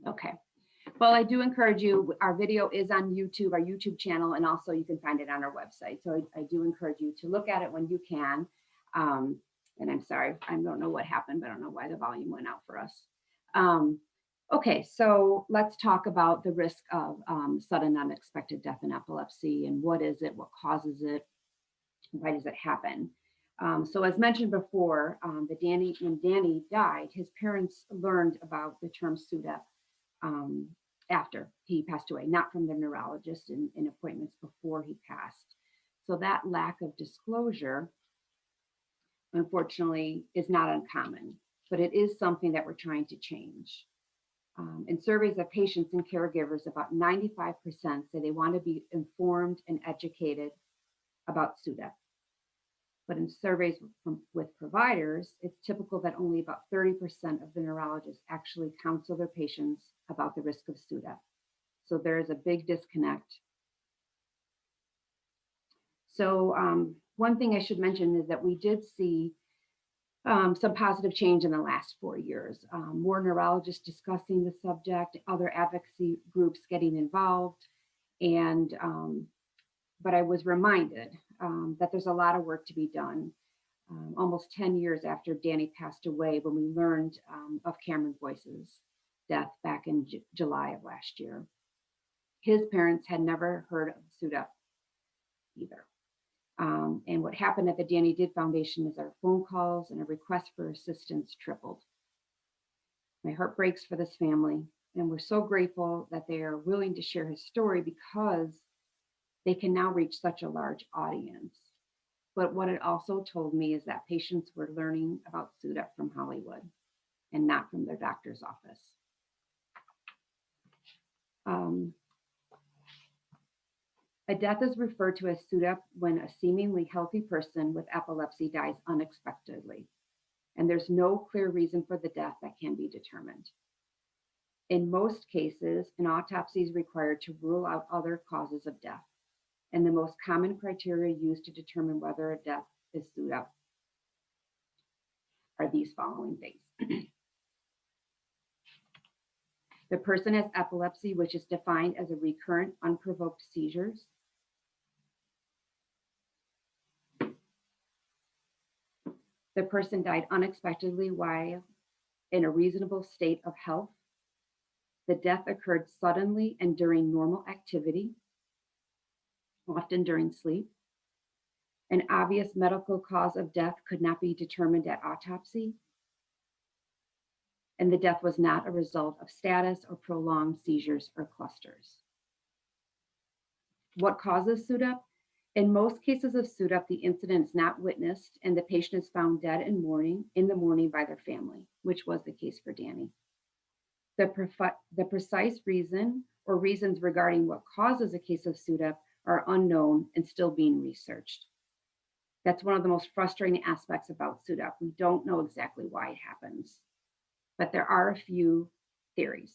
Okay. Well, I do encourage you, our video is on YouTube, our YouTube channel, and also you can find it on our website. So I do encourage you to look at it when you can. And I'm sorry, I don't know what happened, but I don't know why the volume went out for us. Okay, so let's talk about the risk of sudden unexpected death in epilepsy, and what is it, what causes it, why does it happen? So as mentioned before, when Danny died, his parents learned about the term SUDEP after he passed away, not from the neurologist in appointments before he passed. So that lack of disclosure, unfortunately, is not uncommon, but it is something that we're trying to change. In surveys of patients and caregivers, about 95% say they want to be informed and educated about SUDEP. But in surveys with providers, it's typical that only about 30% of the neurologists actually counsel their patients about the risk of SUDEP. So there is a big disconnect. So one thing I should mention is that we did see some positive change in the last 4 years. More neurologists discussing the subject, other advocacy groups getting involved, and but I was reminded that there's a lot of work to be done. Almost 10 years after Danny passed away, when we learned of Cameron Boyce's death back in July of last year. His parents had never heard of SUDEP either. And what happened at the Danny Did Foundation is our phone calls and a request for assistance tripled. My heart breaks for this family, and we're so grateful that they are willing to share his story because they can now reach such a large audience. But what it also told me is that patients were learning about SUDEP from Hollywood and not from their doctor's office. A death is referred to as SUDEP when a seemingly healthy person with epilepsy dies unexpectedly, and there's no clear reason for the death that can be determined. In most cases, an autopsy is required to rule out other causes of death, and the most common criteria used to determine whether a death is SUDEP are these following things. The person has epilepsy, which is defined as a recurrent unprovoked seizures. The person died unexpectedly while in a reasonable state of health. The death occurred suddenly and during normal activity, often during sleep. An obvious medical cause of death could not be determined at autopsy. And the death was not a result of status or prolonged seizures or clusters. What causes SUDEP? In most cases of SUDEP, the incident is not witnessed and the patient is found dead in the morning by their family, which was the case for Danny. The precise reason or reasons regarding what causes a case of SUDEP are unknown and still being researched. That's one of the most frustrating aspects about SUDEP. We don't know exactly why it happens, but there are a few theories.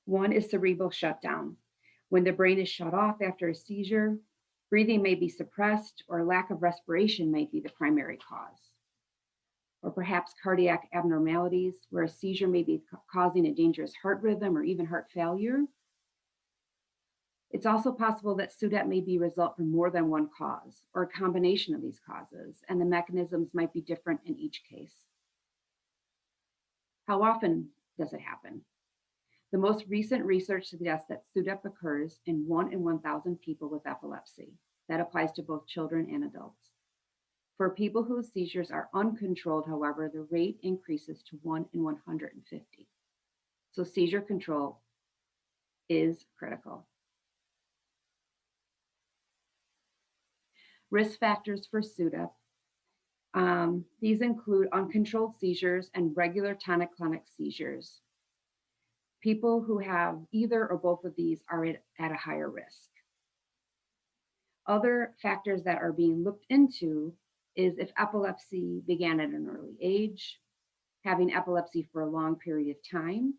One is cerebral shutdown. When the brain is shut off after a seizure, breathing may be suppressed or lack of respiration may be the primary cause. Or perhaps cardiac abnormalities, where a seizure may be causing a dangerous heart rhythm or even heart failure. It's also possible that SUDEP may be a result from more than one cause or a combination of these causes, and the mechanisms might be different in each case. How often does it happen? The most recent research suggests that SUDEP occurs in 1 in 1,000 people with epilepsy. That applies to both children and adults. For people whose seizures are uncontrolled, however, the rate increases to 1 in 150. So seizure control is critical. Risk factors for SUDEP. These include uncontrolled seizures and regular tonic-clonic seizures. People who have either or both of these are at a higher risk. Other factors that are being looked into is if epilepsy began at an early age, having epilepsy for a long period of time,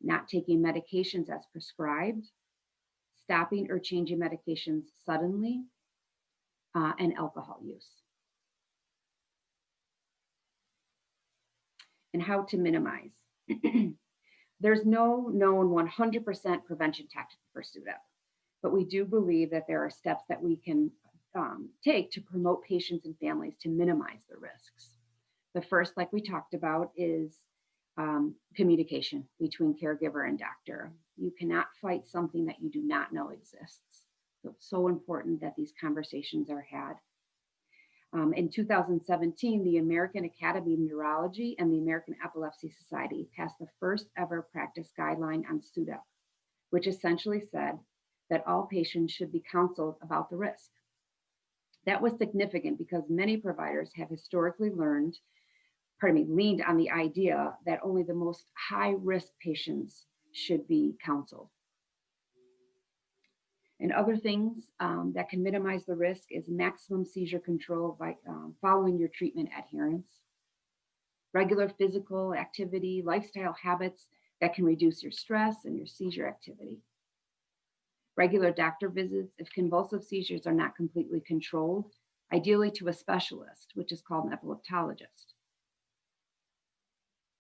not taking medications as prescribed, stopping or changing medications suddenly, and alcohol use. and how to minimize. There's no known 100% prevention tactic for SUDEP, but we do believe that there are steps that we can take to promote patients and families to minimize the risks. The first, like we talked about, is communication between caregiver and doctor. You cannot fight something that you do not know exists. So it's so important that these conversations are had. In 2017, the American Academy of Neurology and the American Epilepsy Society passed the first ever practice guideline on SUDEP, which essentially said that all patients should be counseled about the risk. That was significant because many providers have historically leaned on the idea that only the most high-risk patients should be counseled. And other things that can minimize the risk is maximum seizure control by following your treatment adherence, regular physical activity, lifestyle habits that can reduce your stress and your seizure activity, regular doctor visits if convulsive seizures are not completely controlled, ideally to a specialist, which is called an epileptologist.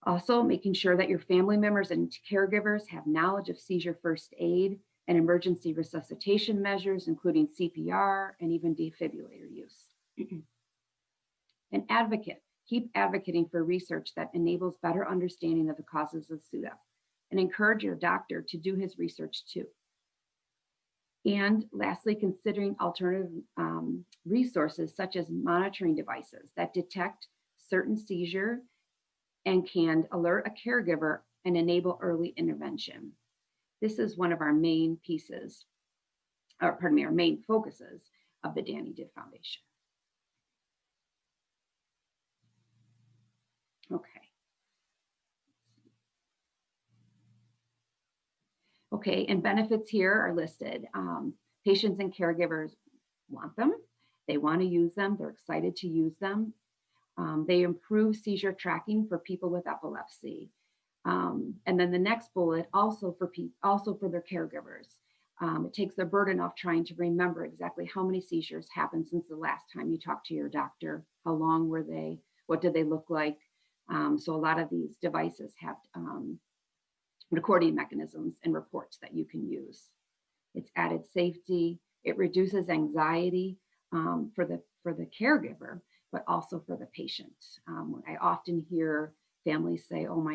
Also, making sure that your family members and caregivers have knowledge of seizure first aid and emergency resuscitation measures, including CPR and even defibrillator use. An advocate, keep advocating for research that enables better understanding of the causes of SUDEP, and encourage your doctor to do his research too. And lastly, considering alternative resources such as monitoring devices that detect certain seizure and can alert a caregiver and enable early intervention. This is one of our main pieces, or pardon me, our main focuses of the Danny Did Foundation. Okay, and benefits here are listed. Patients and caregivers want them. They want to use them. They're excited to use them. They improve seizure tracking for people with epilepsy. And then the next bullet, also for their caregivers. It takes the burden off trying to remember exactly how many seizures happened since the last time you talked to your doctor. How long were they? What did they look like? So a lot of these devices have recording mechanisms and reports that you can use. It's added safety. It reduces anxiety for the caregiver, but also for the patient. I often hear families say, "Oh,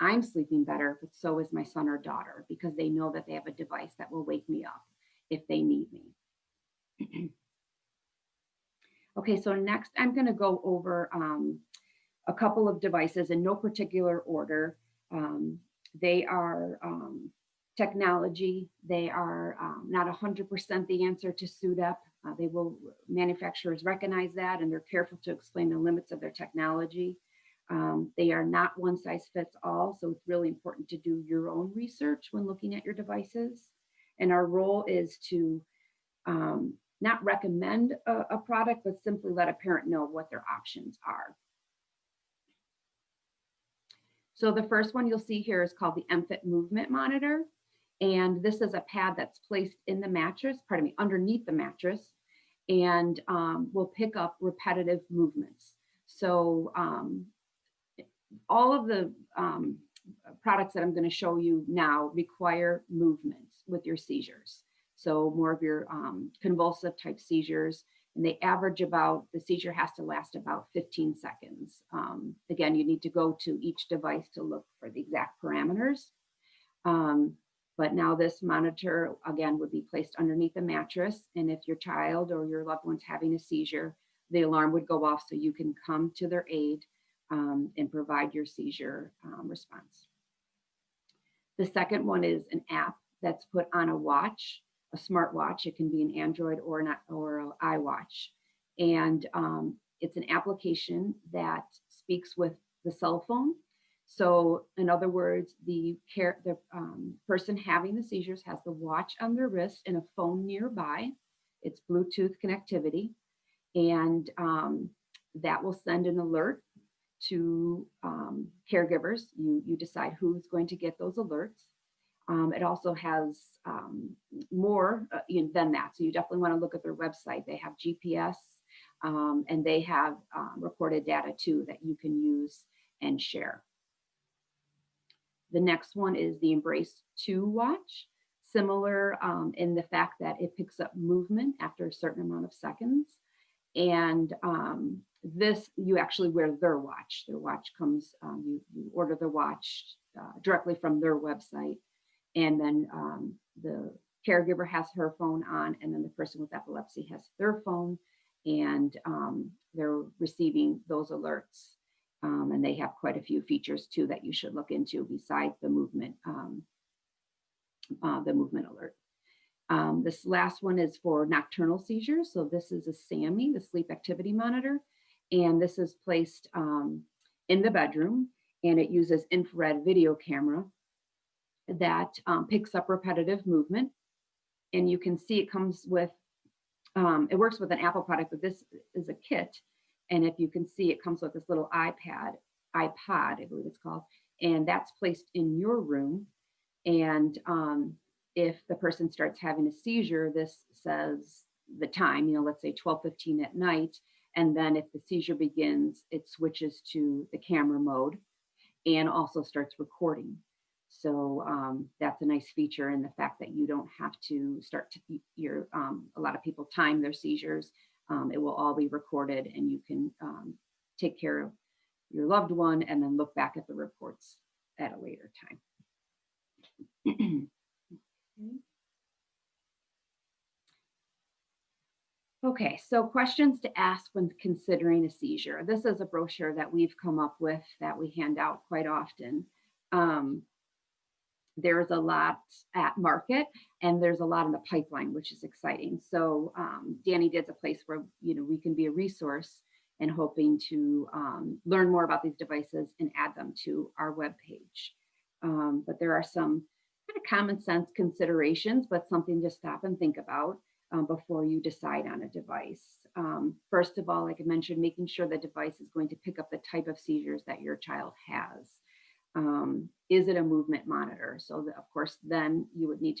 I'm sleeping better, but so is my son or daughter," because they know that they have a device that will wake me up if they need me. Okay, so next I'm going to go over a couple of devices in no particular order. They are technology. They are not 100% the answer to SUDEP. Manufacturers recognize that, and they're careful to explain the limits of their technology. They are not one size fits all, so it's really important to do your own research when looking at your devices. And our role is to not recommend a product, but simply let a parent know what their options are. So the first one you'll see here is called the MFit movement monitor. And this is a pad that's placed in the mattress, underneath the mattress, and will pick up repetitive movements. So all of the products that I'm going to show you now require movement with your seizures. So more of your convulsive type seizures, and they average the seizure has to last about 15 seconds. Again, you need to go to each device to look for the exact parameters. But now this monitor, again, would be placed underneath the mattress. And if your child or your loved one's having a seizure, the alarm would go off so you can come to their aid and provide your seizure response. The second one is an app that's put on a watch, a smartwatch. It can be an Android or an iWatch. And it's an application that speaks with the cell phone. So in other words, the person having the seizures has the watch on their wrist and a phone nearby. It's Bluetooth connectivity. And that will send an alert to caregivers. You decide who's going to get those alerts. It also has more than that. So you definitely want to look at their website. They have GPS and they have recorded data too that you can use and share. The next one is the Embrace 2 watch, similar in the fact that it picks up movement after a certain amount of seconds. And this, you actually wear their watch. Their watch comes, you order the watch directly from their website. And then the caregiver has her phone on, and then the person with epilepsy has their phone, and they're receiving those alerts. And they have quite a few features too that you should look into besides the movement alert. This last one is for nocturnal seizures. So this is a SAMI, the sleep activity monitor. And this is placed in the bedroom, and it uses infrared video camera that picks up repetitive movement. And you can see it comes with, it works with an Apple product, but this is a kit. And if you can see, it comes with this little iPod, I believe it's called, and that's placed in your room. And if the person starts having a seizure, this says the time, let's say 12:15 at night. And then if the seizure begins, it switches to the camera mode and also starts recording. So that's a nice feature in the fact that you don't have to start to a lot of people time their seizures. It will all be recorded, and you can take care of your loved one and then look back at the reports at a later time. Okay, so questions to ask when considering a seizure. This is a brochure that we've come up with that we hand out quite often. There's a lot at market, and there's a lot in the pipeline, which is exciting. So Danny did a place where we can be a resource, and hoping to learn more about these devices and add them to our webpage. But there are some kind of common sense considerations, but something to stop and think about before you decide on a device. First of all, like I mentioned, making sure the device is going to pick up the type of seizures that your child has. Is it a movement monitor? So of course, then you would need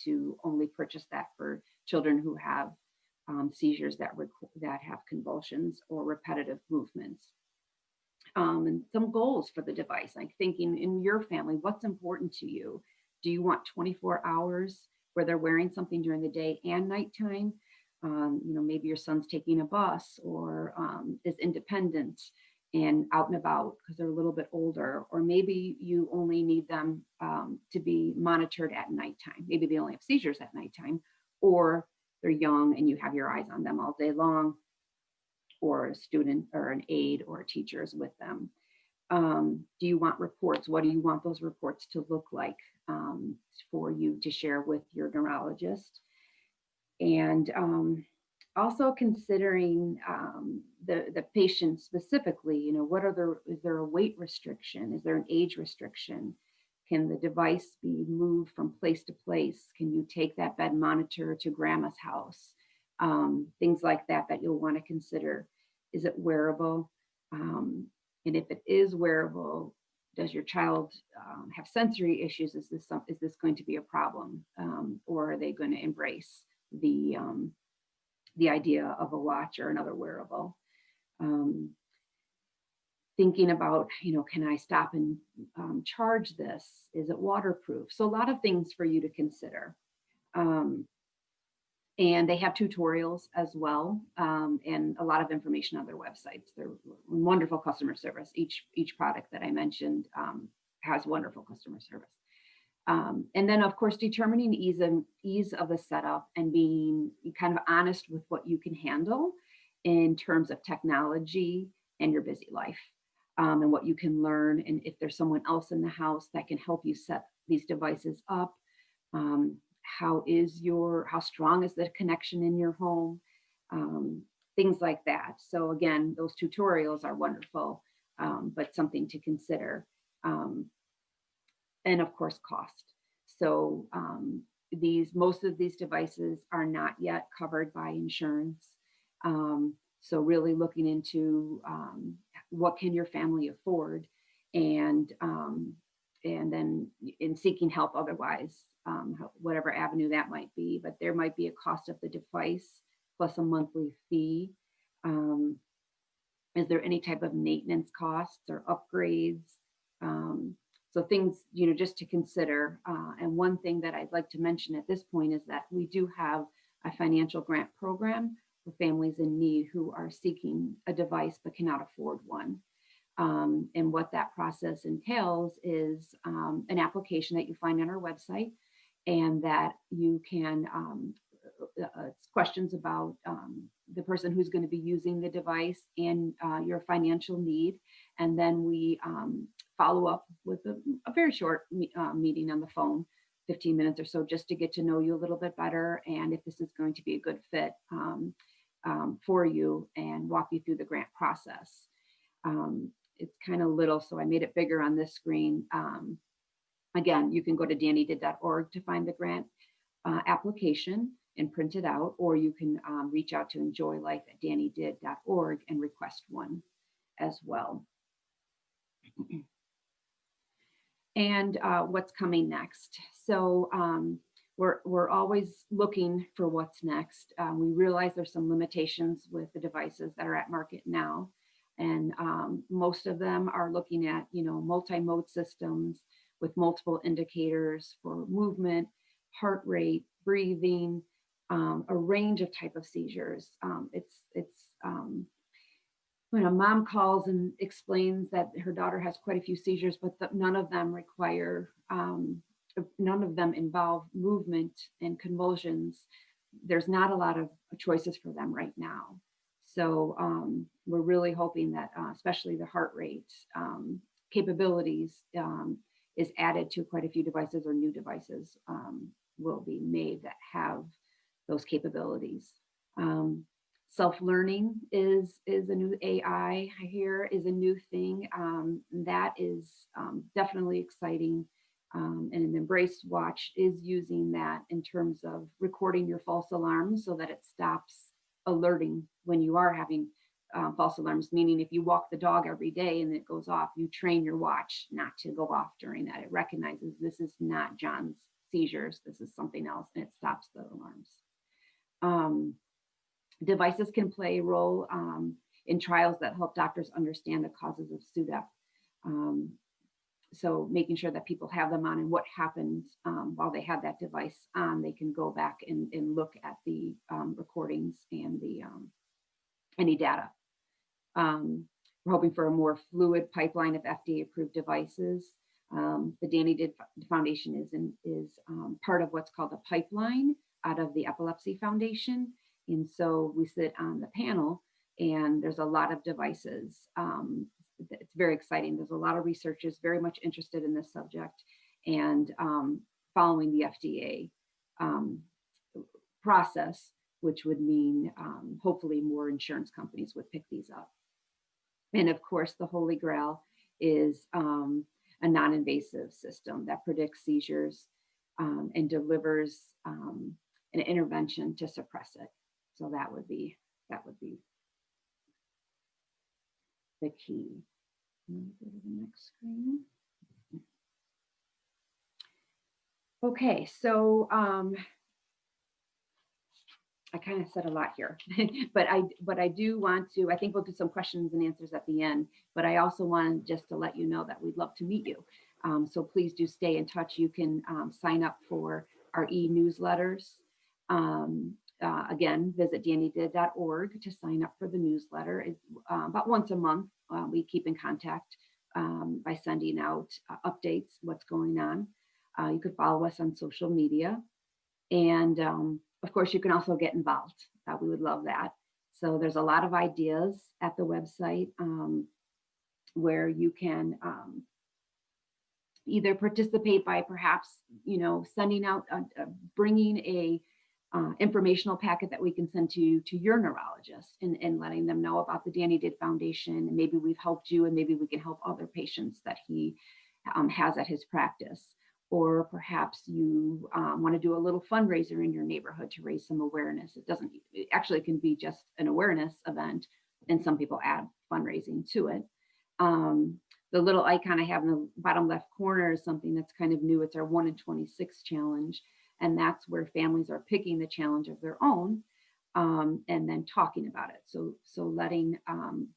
to only purchase that for children who have seizures that have convulsions or repetitive movements. And some goals for the device, like thinking in your family, what's important to you? Do you want 24 hours where they're wearing something during the day and nighttime? Maybe your son's taking a bus or is independent and out and about because they're a little bit older, or maybe you only need them to be monitored at nighttime. Maybe they only have seizures at nighttime, or they're young and you have your eyes on them all day long, or a student or an aide or a teacher is with them. Do you want reports? What do you want those reports to look like for you to share with your neurologist? And also considering the patient specifically, is there a weight restriction? Is there an age restriction? Can the device be moved from place to place? Can you take that bed monitor to grandma's house? Things like that you'll want to consider. Is it wearable? And if it is wearable, does your child have sensory issues? Is this going to be a problem? Or are they going to embrace the idea of a watch or another wearable? Thinking about, can I stop and charge this? Is it waterproof? So a lot of things for you to consider. And they have tutorials as well, and a lot of information on their websites. They're wonderful customer service. Each product that I mentioned has wonderful customer service. And then, of course, determining ease of the setup and being kind of honest with what you can handle in terms of technology and your busy life, and what you can learn. And if there's someone else in the house that can help you set these devices up, how strong is the connection in your home? Things like that. So again, those tutorials are wonderful, but something to consider. And of course, cost. So most of these devices are not yet covered by insurance. So really looking into what can your family afford, and then in seeking help otherwise, whatever avenue that might be. But there might be a cost of the device plus a monthly fee. Is there any type of maintenance costs or upgrades? So things, just to consider. And one thing that I'd like to mention at this point is that we do have a financial grant program for families in need who are seeking a device but cannot afford one. And what that process entails is an application that you find on our website, and that you can, it's questions about the person who's going to be using the device and your financial need. And then we follow up with a very short meeting on the phone, 15 minutes or so, just to get to know you a little bit better, and if this is going to be a good fit for you, and walk you through the grant process. It's kind of little, so I made it bigger on this screen. Again, you can go to dannydid.org to find the grant application and print it out, or you can reach out to enjoylife@dannydid.org and request one as well. And what's coming next? So we're always looking for what's next. We realize there's some limitations with the devices that are at market now, and most of them are looking at multi-mode systems with multiple indicators for movement, heart rate, breathing, a range of type of seizures. It's when a mom calls and explains that her daughter has quite a few seizures, but none of them require, none of them involve movement and convulsions. There's not a lot of choices for them right now. So we're really hoping that especially the heart rate capabilities is added to quite a few devices, or new devices will be made that have those capabilities. Self-learning is a new AI here, is a new thing. That is definitely exciting. And an Embrace watch is using that in terms of recording your false alarms so that it stops alerting when you are having false alarms, meaning if you walk the dog every day and it goes off, you train your watch not to go off during that. It recognizes this is not John's seizures, this is something else, and it stops the alarms. Devices can play a role in trials that help doctors understand the causes of SUDEP. So making sure that people have them on, and what happens while they have that device on, they can go back and look at the recordings and the any data. We're hoping for a more fluid pipeline of FDA-approved devices. The Danny Did Foundation is part of what's called a pipeline out of the Epilepsy Foundation. And so we sit on the panel, and there's a lot of devices. It's very exciting. There's a lot of researchers very much interested in this subject, and following the FDA process, which would mean hopefully more insurance companies would pick these up. And of course, the Holy Grail is a non-invasive system that predicts seizures and delivers an intervention to suppress it. So that would be the key. Go to the next screen. Okay, so I kind of said a lot here, but I do want to, I think we'll do some questions and answers at the end, but I also wanted just to let you know that we'd love to meet you. So please do stay in touch. You can sign up for our e-newsletters. Again, visit dannydid.org to sign up for the newsletter. It's, about once a month, we keep in contact by sending out updates, what's going on. You could follow us on social media. And of course, you can also get involved. We would love that. So there's a lot of ideas at the website where you can either participate by perhaps, sending out, bringing a informational packet that we can send to your neurologist, and letting them know about the Danny Did Foundation, and maybe we've helped you, and maybe we can help other patients that he has at his practice. Or perhaps you want to do a little fundraiser in your neighborhood to raise some awareness. It actually can be just an awareness event, and some people add fundraising to it. The little icon I have in the bottom left corner is something that's kind of new. It's our 1 in 26 challenge. And that's where families are picking the challenge of their own. and then talking about it. So letting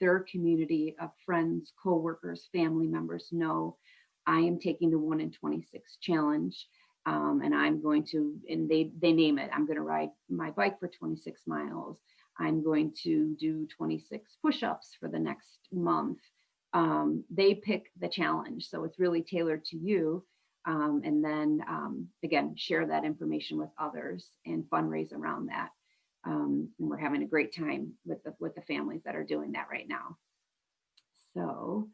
their community of friends, coworkers, family members know I am taking the 1 in 26 challenge, and I'm going to, and they name it. I'm going to ride my bike for 26 miles. I'm going to do 26 push-ups for the next month. They pick the challenge, so it's really tailored to you. And then again, share that information with others and fundraise around that. And we're having a great time with the families that are doing that right now. So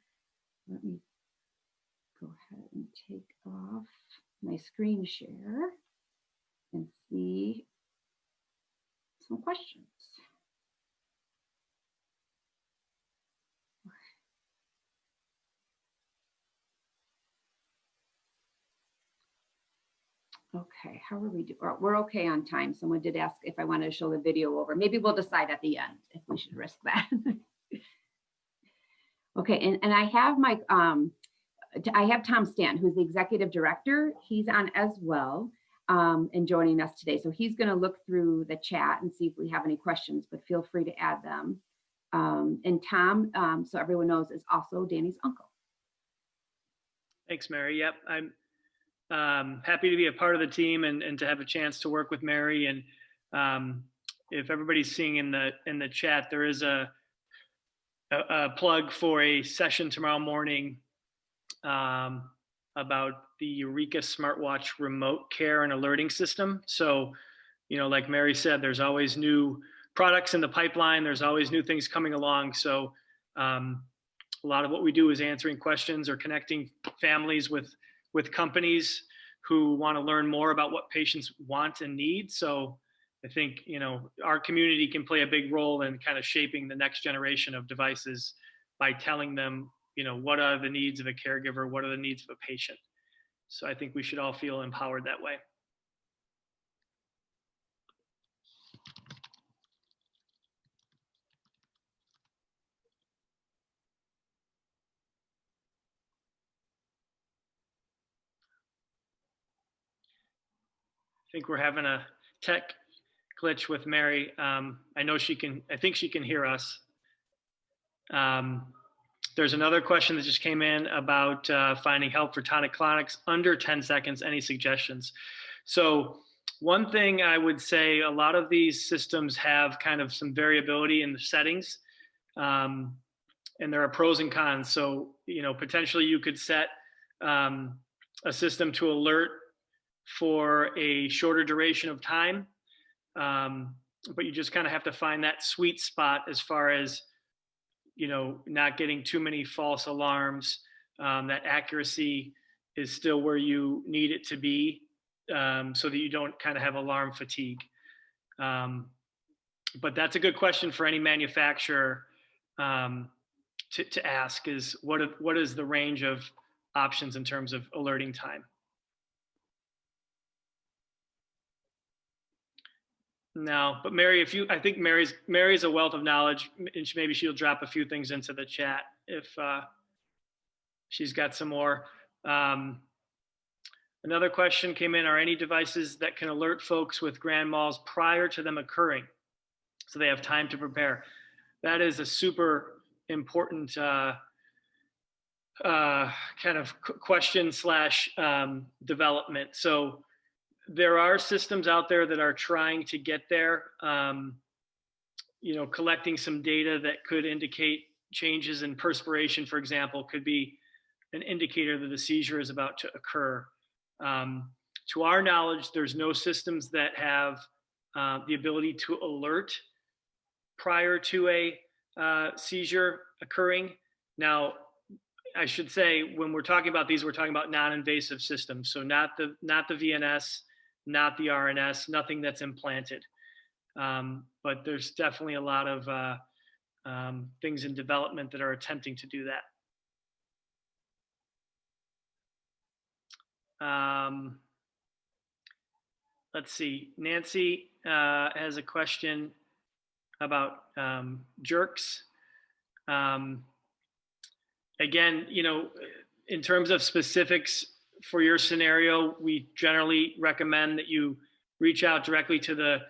let me go ahead and take off my screen share and see some questions. Okay, how are we doing? We're okay on time. Someone did ask if I wanted to show the video over. Maybe we'll decide at the end if we should risk that. Okay, and I have my I have Tom Stanton, who's the executive director. He's on as well and joining us today. So he's going to look through the chat and see if we have any questions, but feel free to add them. And Tom, so everyone knows, is also Danny's uncle. Thanks, Mary. Yep, I'm happy to be a part of the team and to have a chance to work with Mary. And if everybody's seeing in the chat, there is a plug for a session tomorrow morning about the Eureka smartwatch remote care and alerting system. So, you know, like Mary said, there's always new products in the pipeline. There's always new things coming along. So a lot of what we do is answering questions or connecting families with companies who want to learn more about what patients want and need. So I think, you know, our community can play a big role in kind of shaping the next generation of devices by telling them, you know, what are the needs of a caregiver? What are the needs of a patient? So I think we should all feel empowered that way. I think we're having a tech glitch with Mary. I know I think she can hear us. There's another question that just came in about finding help for tonic-clonics under 10 seconds. Any suggestions? So one thing I would say, a lot of these systems have kind of some variability in the settings, and there are pros and cons. So, you know, potentially you could set a system to alert for a shorter duration of time, but you just kind of have to find that sweet spot as far as, you know, not getting too many false alarms. That accuracy is still where you need it to be, so that you don't kind of have alarm fatigue. But that's a good question for any manufacturer to ask, is what is the range of options in terms of alerting time? No, but Mary, I think Mary's a wealth of knowledge, and maybe she'll drop a few things into the chat if she's got some more. Another question came in: are any devices that can alert folks with grand malls prior to them occurring, so they have time to prepare? That is a super important kind of question / development. So there are systems out there that are trying to get there, you know, collecting some data that could indicate changes in perspiration, for example, could be an indicator that a seizure is about to occur. To our knowledge, there's no systems that have the ability to alert prior to a seizure occurring. Now, I should say, when we're talking about these, we're talking about non-invasive systems. So not the VNS, not the RNS, nothing that's implanted. But there's definitely a lot of things in development that are attempting to do that. Let's see, Nancy has a question about jerks. Again, you know, in terms of specifics for your scenario, we generally recommend that you reach out directly to the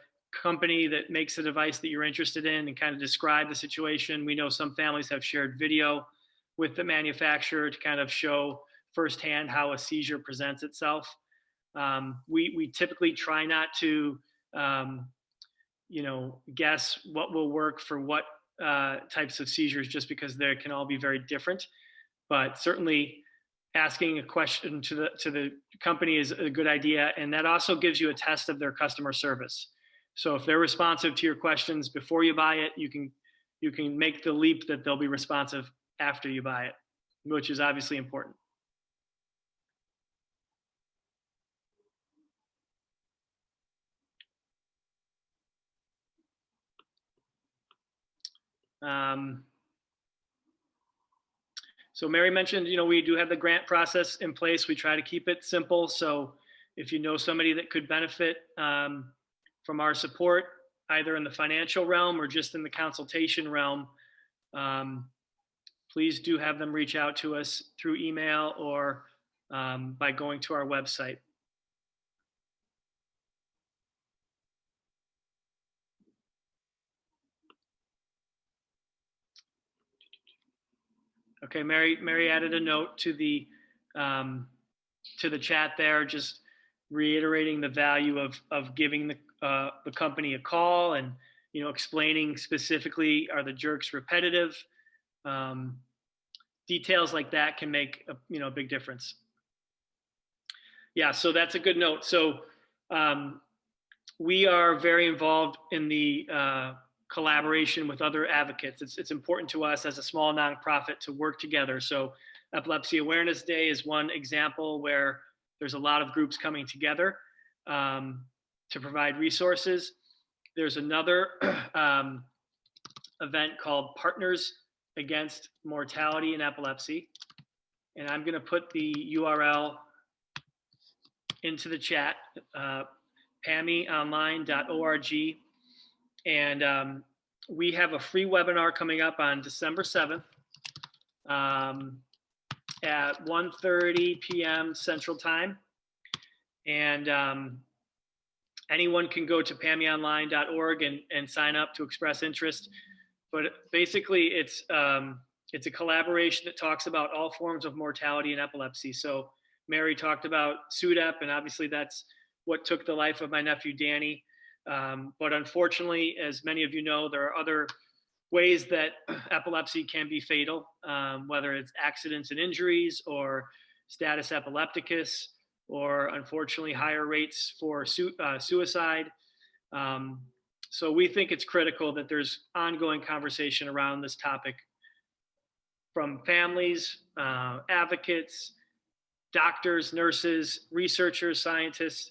company that makes the device that you're interested in and kind of describe the situation. We know some families have shared video with the manufacturer to kind of show firsthand how a seizure presents itself. We typically try not to, guess what will work for what types of seizures, just because they can all be very different. But certainly asking a question to the company is a good idea. And that also gives you a test of their customer service. So if they're responsive to your questions before you buy it, you can make the leap that they'll be responsive after you buy it, which is obviously important. So Mary mentioned, we do have the grant process in place. We try to keep it simple. So if you know somebody that could benefit from our support, either in the financial realm or just in the consultation realm, please do have them reach out to us through email or by going to our website. Okay, Mary added a note to the chat there, just reiterating the value of giving the company a call and explaining specifically, are the jerks repetitive? Details like that can make a big difference. Yeah, so that's a good note. So we are very involved in the collaboration with other advocates. It's important to us as a small nonprofit to work together. So Epilepsy Awareness Day is one example where there's a lot of groups coming together to provide resources. There's another event called Partners Against Mortality in Epilepsy. And I'm going to put the URL into the chat, PAMIonline.org. And we have a free webinar coming up on December 7th at 1:30 p.m. Central Time. And anyone can go to PAMIonline.org and sign up to express interest. But basically, it's a collaboration that talks about all forms of mortality in epilepsy. So Mary talked about SUDEP, and obviously that's what took the life of my nephew, Danny. But unfortunately, as many of you know, there are other ways that epilepsy can be fatal, whether it's accidents and injuries or status epilepticus, or unfortunately higher rates for suicide. So we think it's critical that there's ongoing conversation around this topic from families, advocates, doctors, nurses, researchers, scientists.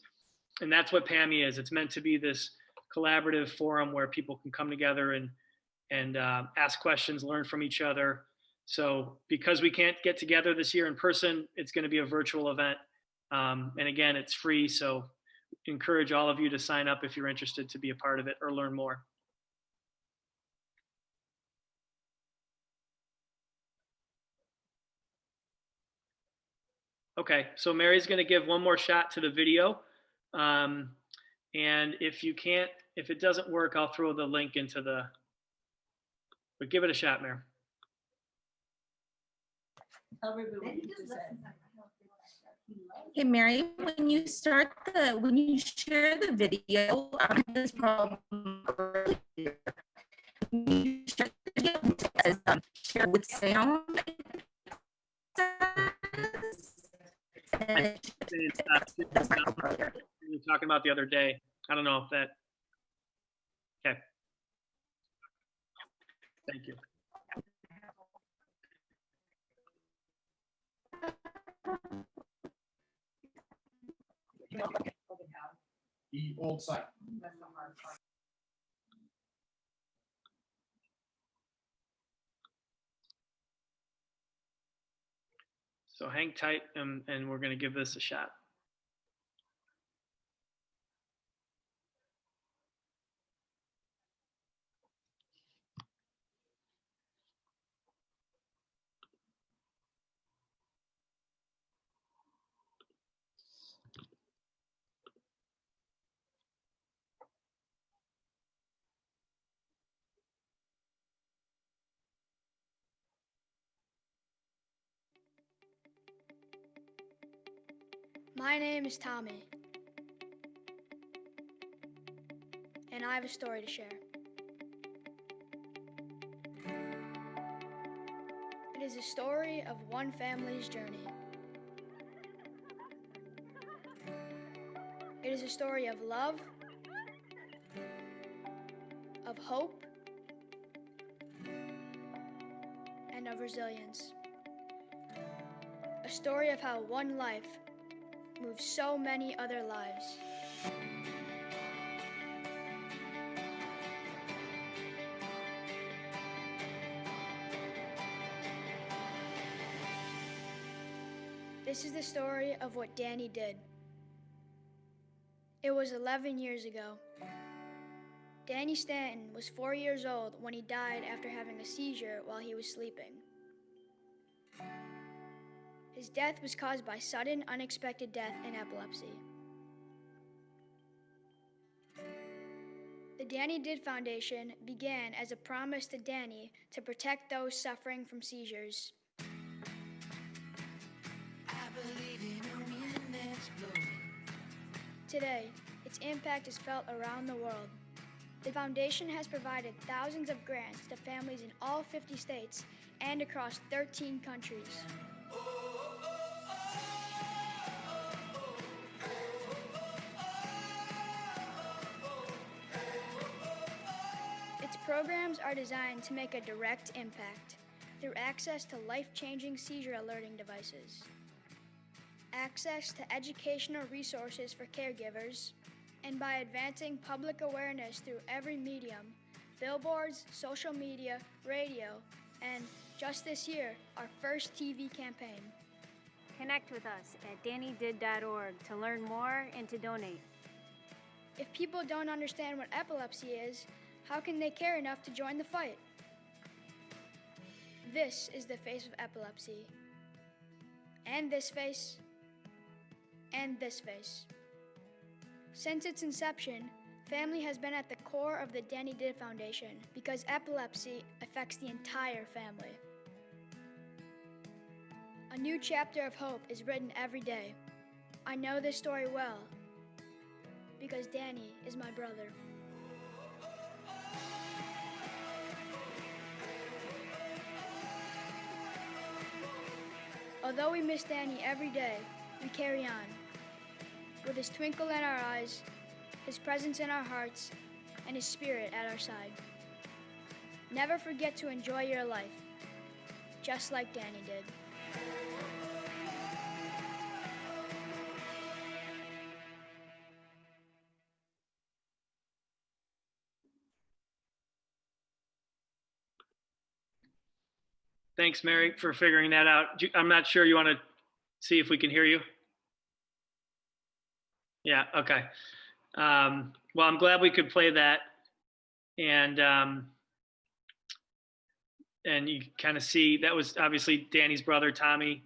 And that's what PAMI is. It's meant to be this collaborative forum where people can come together and ask questions, learn from each other. So because we can't get together this year in person, it's going to be a virtual event. And again, it's free. So encourage all of you to sign up if you're interested to be a part of it or learn more. Okay, so Mary's going to give one more shot to the video. And if it doesn't work, I'll throw the link into but give it a shot, Mary. Hey Mary, when you share the video, this problem earlier, you share the video as share with sound. We were talking about the other day. I don't know if that. Okay. Thank you. The old site. So hang tight, and we're going to give this a shot. My name is Tommy, and I have a story to share. It is a story of one family's journey. It is a story of love, of hope, and of resilience. A story of how one life moves so many other lives. This is the story of what Danny did. It was 11 years ago. Danny Stanton was 4 years old when he died after having a seizure while he was sleeping. His death was caused by sudden, unexpected death and epilepsy. The Danny Did Foundation began as a promise to Danny to protect those suffering from seizures. Today, its impact is felt around the world. The foundation has provided thousands of grants to families in all 50 states and across 13 countries. Its programs are designed to make a direct impact through access to life-changing seizure alerting devices, access to educational resources for caregivers, and by advancing public awareness through every medium, billboards, social media, radio, and just this year, our first TV campaign. Connect with us at DannyDid.org to learn more and to donate. If people don't understand what epilepsy is, how can they care enough to join the fight? This is the face of epilepsy. And this face. And this face. Since its inception, family has been at the core of the Danny Did Foundation because epilepsy affects the entire family. A new chapter of hope is written every day. I know this story well because Danny is my brother. Although we miss Danny every day, we carry on. With his twinkle in our eyes, his presence in our hearts, and his spirit at our side. Never forget to enjoy your life, just like Danny did. Thanks, Mary, for figuring that out. I'm not sure, you want to see if we can hear you? Yeah, okay. Well, I'm glad we could play that. And you kind of see, that was obviously Danny's brother, Tommy,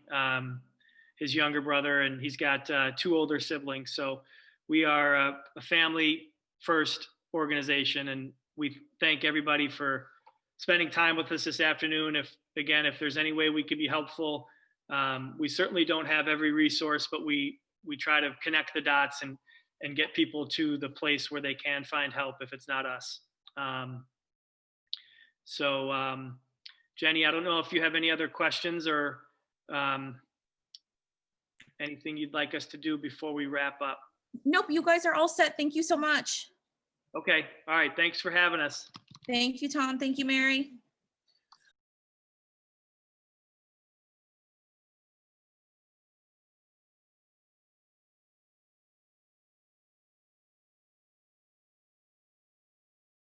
his younger brother, and he's got 2 older siblings. So we are a family first organization, and we thank everybody for spending time with us this afternoon. If there's any way we could be helpful, we certainly don't have every resource, but we try to connect the dots and get people to the place where they can find help if it's not us. Jenny, I don't know if you have any other questions or anything you'd like us to do before we wrap up. Nope, you guys are all set. Thank you so much. Okay. All right. Thanks for having us. Thank you, Tom. Thank you, Mary.